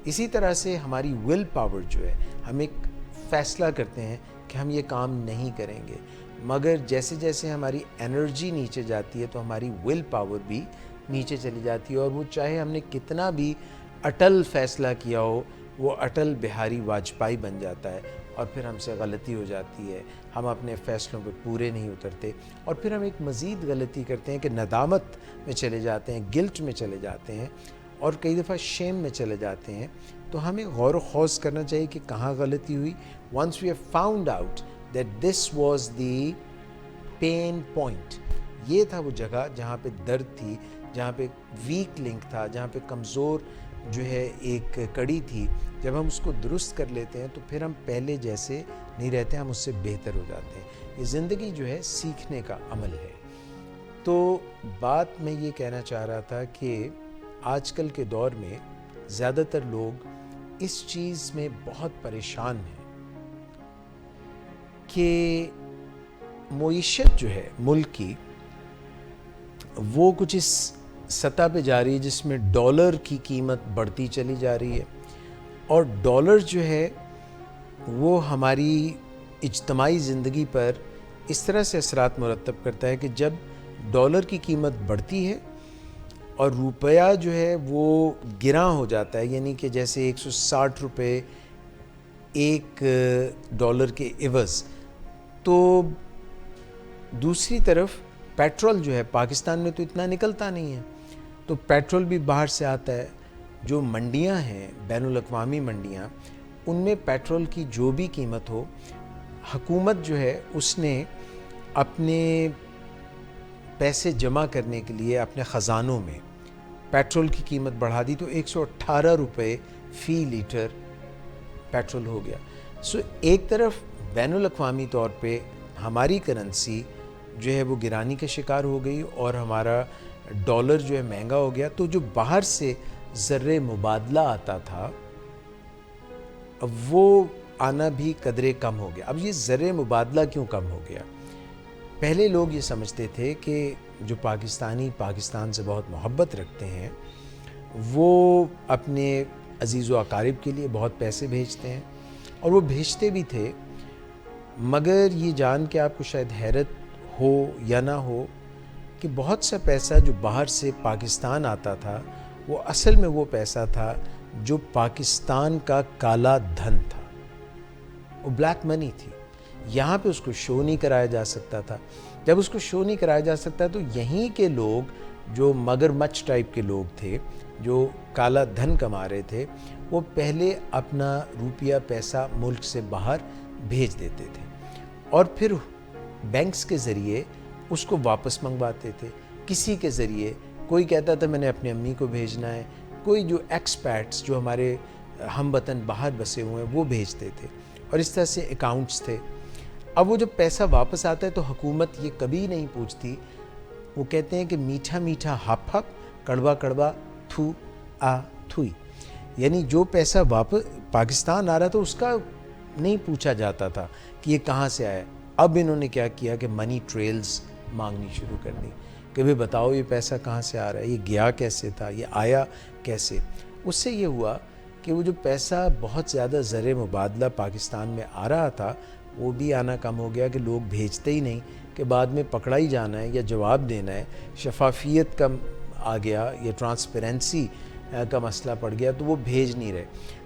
اسی طرح سے ہماری ول پاور جو ہے، ہم ایک فیصلہ کرتے ہیں کہ ہم یہ کام نہیں کریں گے، مگر جیسے جیسے ہماری انرجی نیچے جاتی ہے تو ہماری ول پاور بھی نیچے چلی جاتی ہے، اور وہ چاہے ہم نے کتنا بھی اٹل فیصلہ کیا ہو، وہ اٹل بہاری واجپئی بن جاتا ہے، اور پھر ہم سے غلطی ہو جاتی ہے، ہم اپنے فیصلوں پہ پورے نہیں اترتے، اور پھر ہم ایک مزید غلطی کرتے ہیں کہ ندامت میں چلے جاتے ہیں، گلٹ میں چلے جاتے ہیں، اور کئی دفعہ شیم میں چلے جاتے ہیں۔ تو ہمیں غور و خوض کرنا چاہیے کہ کہاں غلطی ہوئی۔ once we have found out that this was the pain point، یہ تھا وہ جگہ جہاں پہ درد تھی، جہاں پہ ویک لنک تھا، جہاں پہ کمزور جو ہے ایک کڑی تھی، جب ہم اس کو درست کر لیتے ہیں تو پھر ہم پہلے جیسے نہیں رہتے، ہم اس سے بہتر ہو جاتے ہیں۔ یہ زندگی جو ہے سیکھنے کا عمل ہے۔ تو بات میں یہ کہنا چاہ رہا تھا کہ آج کل کے دور میں زیادہ تر لوگ اس چیز میں بہت پریشان ہیں کہ معیشت جو ہے ملک کی وہ کچھ اس سطح پہ جا رہی ہے جس میں ڈالر کی قیمت بڑھتی چلی جا رہی ہے، اور ڈالر جو ہے وہ ہماری اجتماعی زندگی پر اس طرح سے اثرات مرتب کرتا ہے کہ جب ڈالر کی قیمت بڑھتی ہے اور روپیہ جو ہے وہ گراں ہو جاتا ہے، یعنی کہ جیسے 160 روپے ایک ڈالر کے عوض، تو دوسری طرف پیٹرول جو ہے پاکستان میں تو اتنا نکلتا نہیں ہے، تو پیٹرول بھی باہر سے آتا ہے۔ جو منڈیاں ہیں بین الاقوامی منڈیاں، ان میں پیٹرول کی جو بھی قیمت ہو، حکومت جو ہے اس نے اپنے پیسے جمع کرنے کے لیے اپنے خزانوں میں پیٹرول کی قیمت بڑھا دی، تو 118 روپے فی لیٹر پیٹرول ہو گیا۔ سو ایک طرف بین الاقوامی طور پہ ہماری کرنسی جو ہے وہ گرانی کا شکار ہو گئی اور ہمارا ڈالر جو ہے مہنگا ہو گیا، تو جو باہر سے زر مبادلہ آتا تھا اب وہ آنا بھی قدرے کم ہو گیا۔ اب یہ زر مبادلہ کیوں کم ہو گیا؟ پہلے لوگ یہ سمجھتے تھے کہ جو پاکستانی پاکستان سے بہت محبت رکھتے ہیں وہ اپنے عزیز و اقارب کے لیے بہت پیسے بھیجتے ہیں، اور وہ بھیجتے بھی تھے، مگر یہ جان کے آپ کو شاید حیرت ہو یا نہ ہو کہ بہت سا پیسہ جو باہر سے پاکستان آتا تھا وہ اصل میں وہ پیسہ تھا جو پاکستان کا کالا دھن تھا، وہ بلیک منی تھی۔ یہاں پہ اس کو شو نہیں کرایا جا سکتا تھا۔ جب اس کو شو نہیں کرایا جا سکتا تو یہیں کے لوگ جو مگر مچھ ٹائپ کے لوگ تھے، جو کالا دھن کما رہے تھے، وہ پہلے اپنا روپیہ پیسہ ملک سے باہر بھیج دیتے تھے، اور پھر بینکس کے ذریعے اس کو واپس منگواتے تھے۔ کسی کے ذریعے کوئی کہتا تھا میں نے اپنی امی کو بھیجنا ہے، کوئی جو ایکسپیٹس جو ہمارے ہم وطن باہر بسے ہوئے ہیں وہ بھیجتے تھے، اور اس طرح سے اکاؤنٹس تھے۔ اب وہ جب پیسہ واپس آتا ہے تو حکومت یہ کبھی نہیں پوچھتی، وہ کہتے ہیں کہ میٹھا میٹھا ہپ ہپ، کڑوا کڑوا تھو آ تھوئی، یعنی جو پیسہ واپس پاکستان آ رہا تھا اس کا نہیں پوچھا جاتا تھا کہ یہ کہاں سے آیا۔ اب انہوں نے کیا کیا کہ منی ٹریلز مانگنی شروع کر دی کہ بھئی بتاؤ یہ پیسہ کہاں سے آ رہا ہے، یہ گیا کیسے تھا، یہ آیا کیسے۔ اس سے یہ ہوا کہ وہ جو پیسہ بہت زیادہ زر مبادلہ پاکستان میں آ رہا تھا وہ بھی آنا کم ہو گیا، کہ لوگ بھیجتے ہی نہیں، کہ بعد میں پکڑا ہی جانا ہے یا جواب دینا ہے، شفافیت کم آ گیا یا ٹرانسپیرنسی کا مسئلہ پڑ گیا، تو وہ بھیج نہیں رہے۔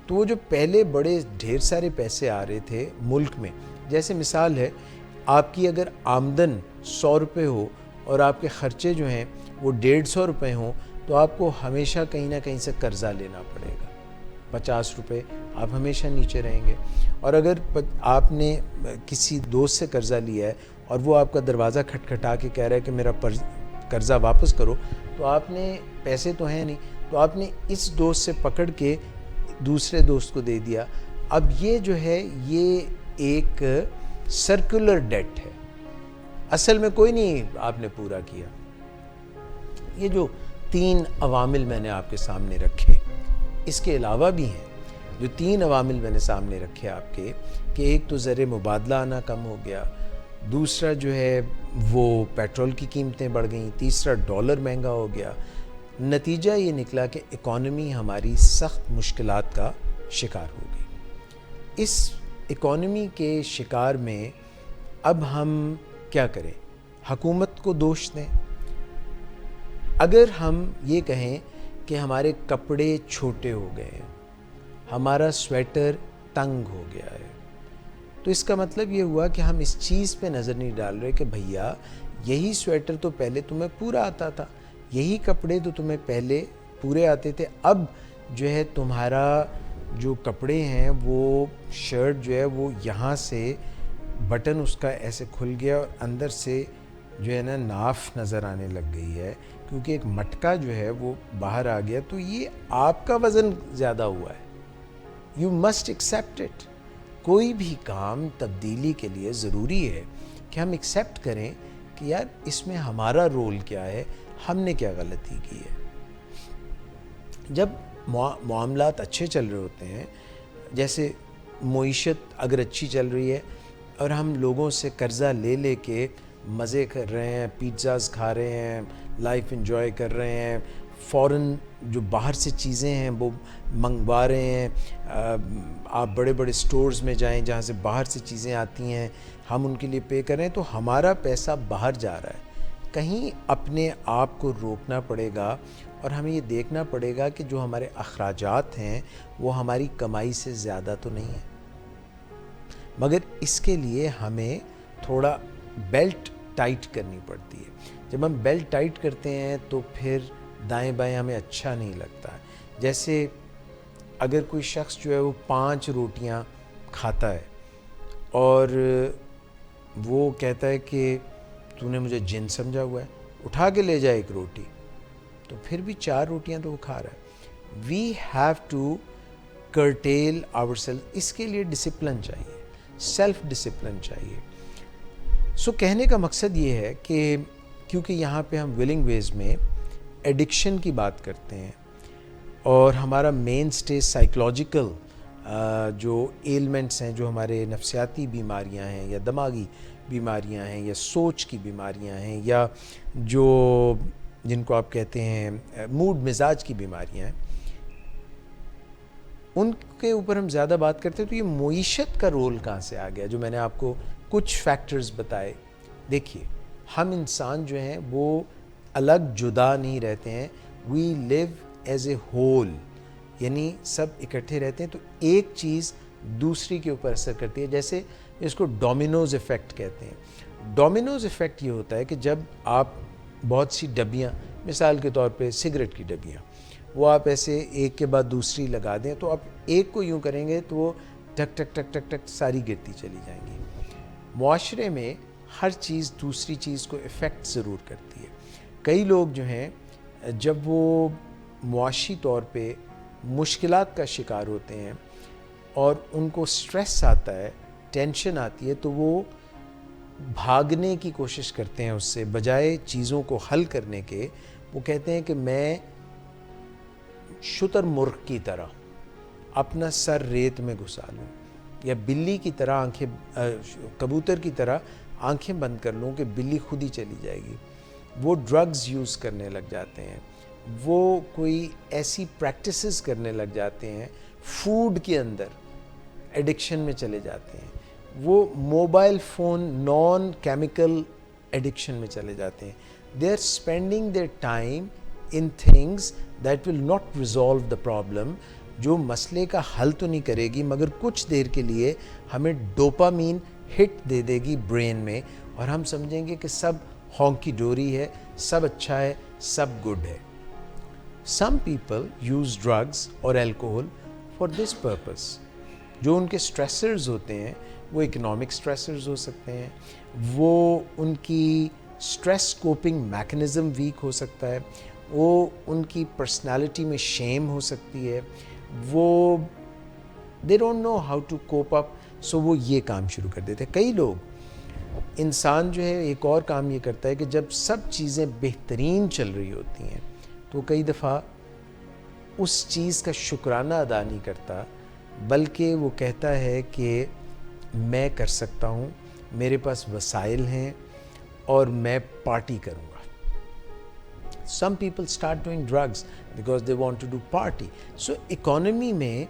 تو وہ جو پہلے بڑے ڈھیر سارے پیسے آ رہے تھے ملک میں، جیسے مثال ہے آپ کی اگر آمدن 100 روپے ہو اور آپ کے خرچے جو ہیں وہ 150 روپے ہوں، تو آپ کو ہمیشہ کہیں نہ کہیں سے قرضہ لینا پڑے گا، 50 روپے آپ ہمیشہ نیچے رہیں گے۔ اور اگر آپ نے کسی دوست سے قرضہ لیا ہے اور وہ آپ کا دروازہ کھٹکھٹا کے کہہ رہا ہے کہ میرا قرضہ واپس کرو، تو آپ نے پیسے تو ہیں نہیں، تو آپ نے اس دوست سے پکڑ کے دوسرے دوست کو دے دیا۔ اب یہ جو ہے یہ ایک سرکولر ڈیٹ ہے، اصل میں کوئی نہیں آپ نے پورا کیا۔ یہ جو 3 عوامل میں نے آپ کے سامنے رکھے، اس کے علاوہ بھی ہیں جو 3 عوامل میں نے سامنے رکھے آپ کے، کہ ایک تو زر مبادلہ آنا کم ہو گیا، دوسرا جو ہے وہ پیٹرول کی قیمتیں بڑھ گئیں، تیسرا ڈالر مہنگا ہو گیا، نتیجہ یہ نکلا کہ اکانومی ہماری سخت مشکلات کا شکار ہو گئی۔ اس اکانومی کے شکار میں اب ہم کیا کریں؟ حکومت کو دوش دیں؟ اگر ہم یہ کہیں کہ ہمارے کپڑے چھوٹے ہو گئے ہیں، ہمارا سویٹر تنگ ہو گیا ہے، تو اس کا مطلب یہ ہوا کہ ہم اس چیز پہ نظر نہیں ڈال رہے کہ بھیا یہی سویٹر تو پہلے تمہیں پورا آتا تھا، یہی کپڑے تو تمہیں پہلے پورے آتے تھے، اب جو ہے تمہارا جو کپڑے ہیں وہ شرٹ جو ہے وہ یہاں سے بٹن اس کا ایسے کھل گیا اور اندر سے جو ہے نا ناف نظر آنے لگ گئی ہے، کیونکہ ایک مٹکا جو ہے وہ باہر آ گیا، تو یہ آپ کا وزن زیادہ ہوا ہے۔ You must accept it. کوئی بھی کام تبدیلی کے لیے ضروری ہے کہ ہم ایکسیپٹ کریں کہ یار اس میں ہمارا رول کیا ہے، ہم نے کیا غلطی کی ہے۔ جب معاملات اچھے چل رہے ہوتے ہیں، جیسے معیشت اگر اچھی چل رہی ہے اور ہم لوگوں سے قرضہ لے لے کے مزے کر رہے ہیں، پیزاز کھا رہے ہیں، لائف انجوائے کر رہے ہیں، فوراً جو باہر سے چیزیں ہیں وہ منگوا رہے ہیں، آپ بڑے بڑے سٹورز میں جائیں جہاں سے باہر سے چیزیں آتی ہیں، ہم ان کے لیے پے کریں، تو ہمارا پیسہ باہر جا رہا ہے۔ کہیں اپنے آپ کو روکنا پڑے گا اور ہمیں یہ دیکھنا پڑے گا کہ جو ہمارے اخراجات ہیں وہ ہماری کمائی سے زیادہ تو نہیں ہیں، مگر اس کے لیے ہمیں تھوڑا بیلٹ ٹائٹ کرنی پڑتی ہے۔ جب ہم بیلٹ ٹائٹ کرتے ہیں تو پھر دائیں بائیں ہمیں اچھا نہیں لگتا۔ جیسے اگر کوئی شخص جو ہے وہ 5 روٹیاں کھاتا ہے اور وہ کہتا ہے کہ تو نے مجھے جن سمجھا ہوا ہے، اٹھا کے لے جائے ایک روٹی، تو پھر بھی 4 روٹیاں تو وہ کھا رہا ہے۔ We have to curtail our self. اس کے لیے ڈسپلن چاہیے، سیلف ڈسپلن چاہیے۔ سو کہنے کا مقصد یہ ہے کہ کیونکہ یہاں پہ ہم ولنگ ویز میں ایڈکشن کی بات کرتے ہیں اور ہمارا مین سٹے سائیکلوجیکل جو ایلمنٹس ہیں، جو ہمارے نفسیاتی بیماریاں ہیں یا دماغی بیماریاں ہیں یا سوچ کی بیماریاں ہیں یا جو جن کو آپ کہتے ہیں موڈ مزاج کی بیماریاں ہیں، ان کے اوپر ہم زیادہ بات کرتے ہیں، تو یہ معیشت کا رول کہاں سے آ گیا؟ جو میں نے آپ کو کچھ فیکٹرز بتائے۔ دیکھیے، ہم انسان جو ہیں وہ الگ جدا نہیں رہتے ہیں، وی لیو ایز اے ہول، یعنی سب اکٹھے رہتے ہیں، تو ایک چیز دوسری کے اوپر اثر کرتی ہے۔ جیسے اس کو ڈومینوز ایفیکٹ کہتے ہیں۔ ڈومینوز ایفیکٹ یہ ہوتا ہے کہ جب آپ بہت سی ڈبیاں، مثال کے طور پہ سگریٹ کی ڈبیاں، وہ آپ ایسے ایک کے بعد دوسری لگا دیں، تو آپ ایک کو یوں کریں گے تو وہ ٹک ٹک ٹک ٹک ٹک ساری گرتی چلی جائیں گی۔ معاشرے میں ہر چیز دوسری چیز کو افیکٹ ضرور کرتی ہے۔ کئی لوگ جو ہیں جب وہ معاشی طور پہ مشکلات کا شکار ہوتے ہیں اور ان کو سٹریس آتا ہے، ٹینشن آتی ہے، تو وہ بھاگنے کی کوشش کرتے ہیں اس سے، بجائے چیزوں کو حل کرنے کے وہ کہتے ہیں کہ میں شتر مرغ کی طرح اپنا سر ریت میں گھسا لوں، یا بلی کی طرح کبوتر کی طرح آنکھیں بند کر لوں کہ بلی خود ہی چلی جائے گی۔ وہ ڈرگز یوز کرنے لگ جاتے ہیں، وہ کوئی ایسی پریکٹسز کرنے لگ جاتے ہیں، فوڈ کے اندر ایڈکشن میں چلے جاتے ہیں، وہ mobile phone non chemical addiction میں چلے جاتے ہیں۔ They are spending their time in things that will not resolve the problem, جو مسئلے کا حل تو نہیں کرے گی مگر کچھ دیر کے لیے ہمیں ڈوپامین ہٹ دے دے گی برین میں، اور ہم سمجھیں گے کہ سب ہونکی ڈوری ہے، سب اچھا ہے، سب گڈ ہے۔ سم پیپل یوز ڈرگز اور الکوہول فار دس پرپس۔ جو ان کے سٹریسرز ہوتے ہیں وہ اکنامک سٹریسرز ہو سکتے ہیں، وہ ان کی سٹریس کوپنگ میکنزم ویک ہو سکتا ہے، وہ ان کی پرسنالٹی میں شیم ہو سکتی ہے، وہ they don't know how to cope up, so وہ یہ کام شروع کر دیتے ہیں۔ کئی لوگ، انسان جو ہے ایک اور کام یہ کرتا ہے کہ جب سب چیزیں بہترین چل رہی ہوتی ہیں تو کئی دفعہ اس چیز کا شکرانہ ادا نہیں کرتا، بلکہ وہ کہتا ہے کہ میں کر سکتا ہوں، میرے پاس وسائل ہیں اور میں پارٹی کروں گا۔ some people start doing drugs because they want to do party. So economy میں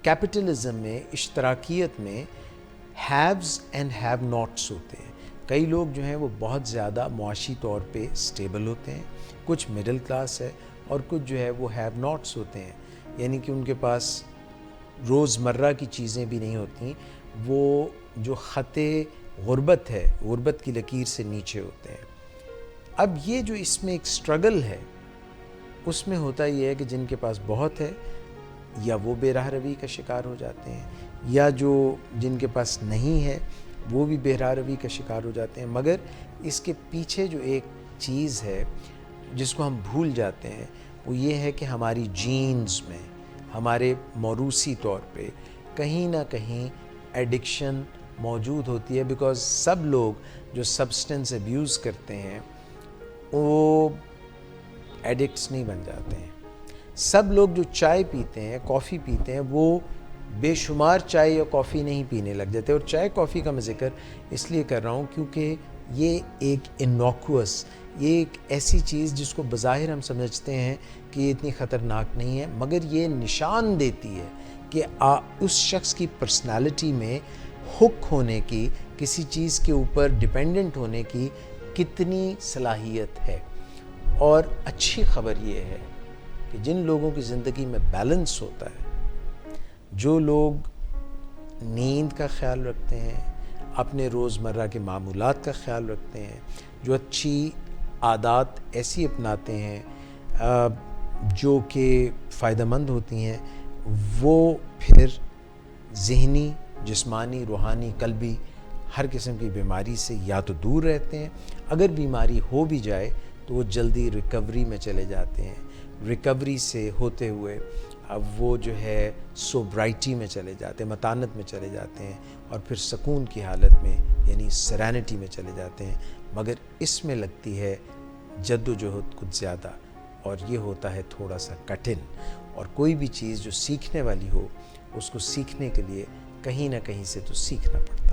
capitalism میں اشتراکیت میں haves and have nots ہوتے ہیں. کئی لوگ جو ہیں وہ بہت زیادہ معاشی طور پہ اسٹیبل ہوتے ہیں, کچھ مڈل کلاس ہے, اور کچھ جو ہے وہ ہیو ناٹس ہوتے ہیں, یعنی کہ ان کے پاس روز مرہ کی چیزیں بھی نہیں ہوتی, وہ جو خط غربت ہے, غربت کی لکیر سے نیچے ہوتے ہیں. اب یہ جو اس میں ایک سٹرگل ہے, اس میں ہوتا یہ ہے کہ جن کے پاس بہت ہے یا وہ بے راہ روی کا شکار ہو جاتے ہیں, یا جو جن کے پاس نہیں ہے وہ بھی بے راہ روی کا شکار ہو جاتے ہیں. مگر اس کے پیچھے جو ایک چیز ہے جس کو ہم بھول جاتے ہیں, وہ یہ ہے کہ ہماری جینز میں, ہمارے موروثی طور پہ کہیں نہ کہیں ایڈکشن موجود ہوتی ہے. بیکاز سب لوگ جو سبسٹنس ابیوز کرتے ہیں وہ ایڈکٹس نہیں بن جاتے ہیں. سب لوگ جو چائے پیتے ہیں, کافی پیتے ہیں, وہ بے شمار چائے یا کافی نہیں پینے لگ جاتے. اور چائے کافی کا میں ذکر اس لیے کر رہا ہوں کیونکہ یہ ایک انوکوس, یہ ایک ایسی چیز جس کو بظاہر ہم سمجھتے ہیں کہ یہ اتنی خطرناک نہیں ہے, مگر یہ نشان دیتی ہے کہ اس شخص کی پرسنالٹی میں ہک ہونے کی, کسی چیز کے اوپر ڈیپینڈنٹ ہونے کی کتنی صلاحیت ہے. اور اچھی خبر یہ ہے کہ جن لوگوں کی زندگی میں بیلنس ہوتا ہے, جو لوگ نیند کا خیال رکھتے ہیں, اپنے روزمرہ کے معمولات کا خیال رکھتے ہیں, جو اچھی عادات ایسی اپناتے ہیں جو کہ فائدہ مند ہوتی ہیں, وہ پھر ذہنی, جسمانی, روحانی, قلبی ہر قسم کی بیماری سے یا تو دور رہتے ہیں, اگر بیماری ہو بھی جائے تو وہ جلدی ریکوری میں چلے جاتے ہیں. ریکوری سے ہوتے ہوئے اب وہ جو ہے سوبرائٹی میں چلے جاتے ہیں, متانت میں چلے جاتے ہیں, اور پھر سکون کی حالت میں یعنی سرینٹی میں چلے جاتے ہیں. مگر اس میں لگتی ہے جد و جہد کچھ زیادہ, اور یہ ہوتا ہے تھوڑا سا کٹھن. اور کوئی بھی چیز جو سیکھنے والی ہو, اس کو سیکھنے کے لیے کہیں نہ کہیں سے تو سیکھنا پڑتا ہے.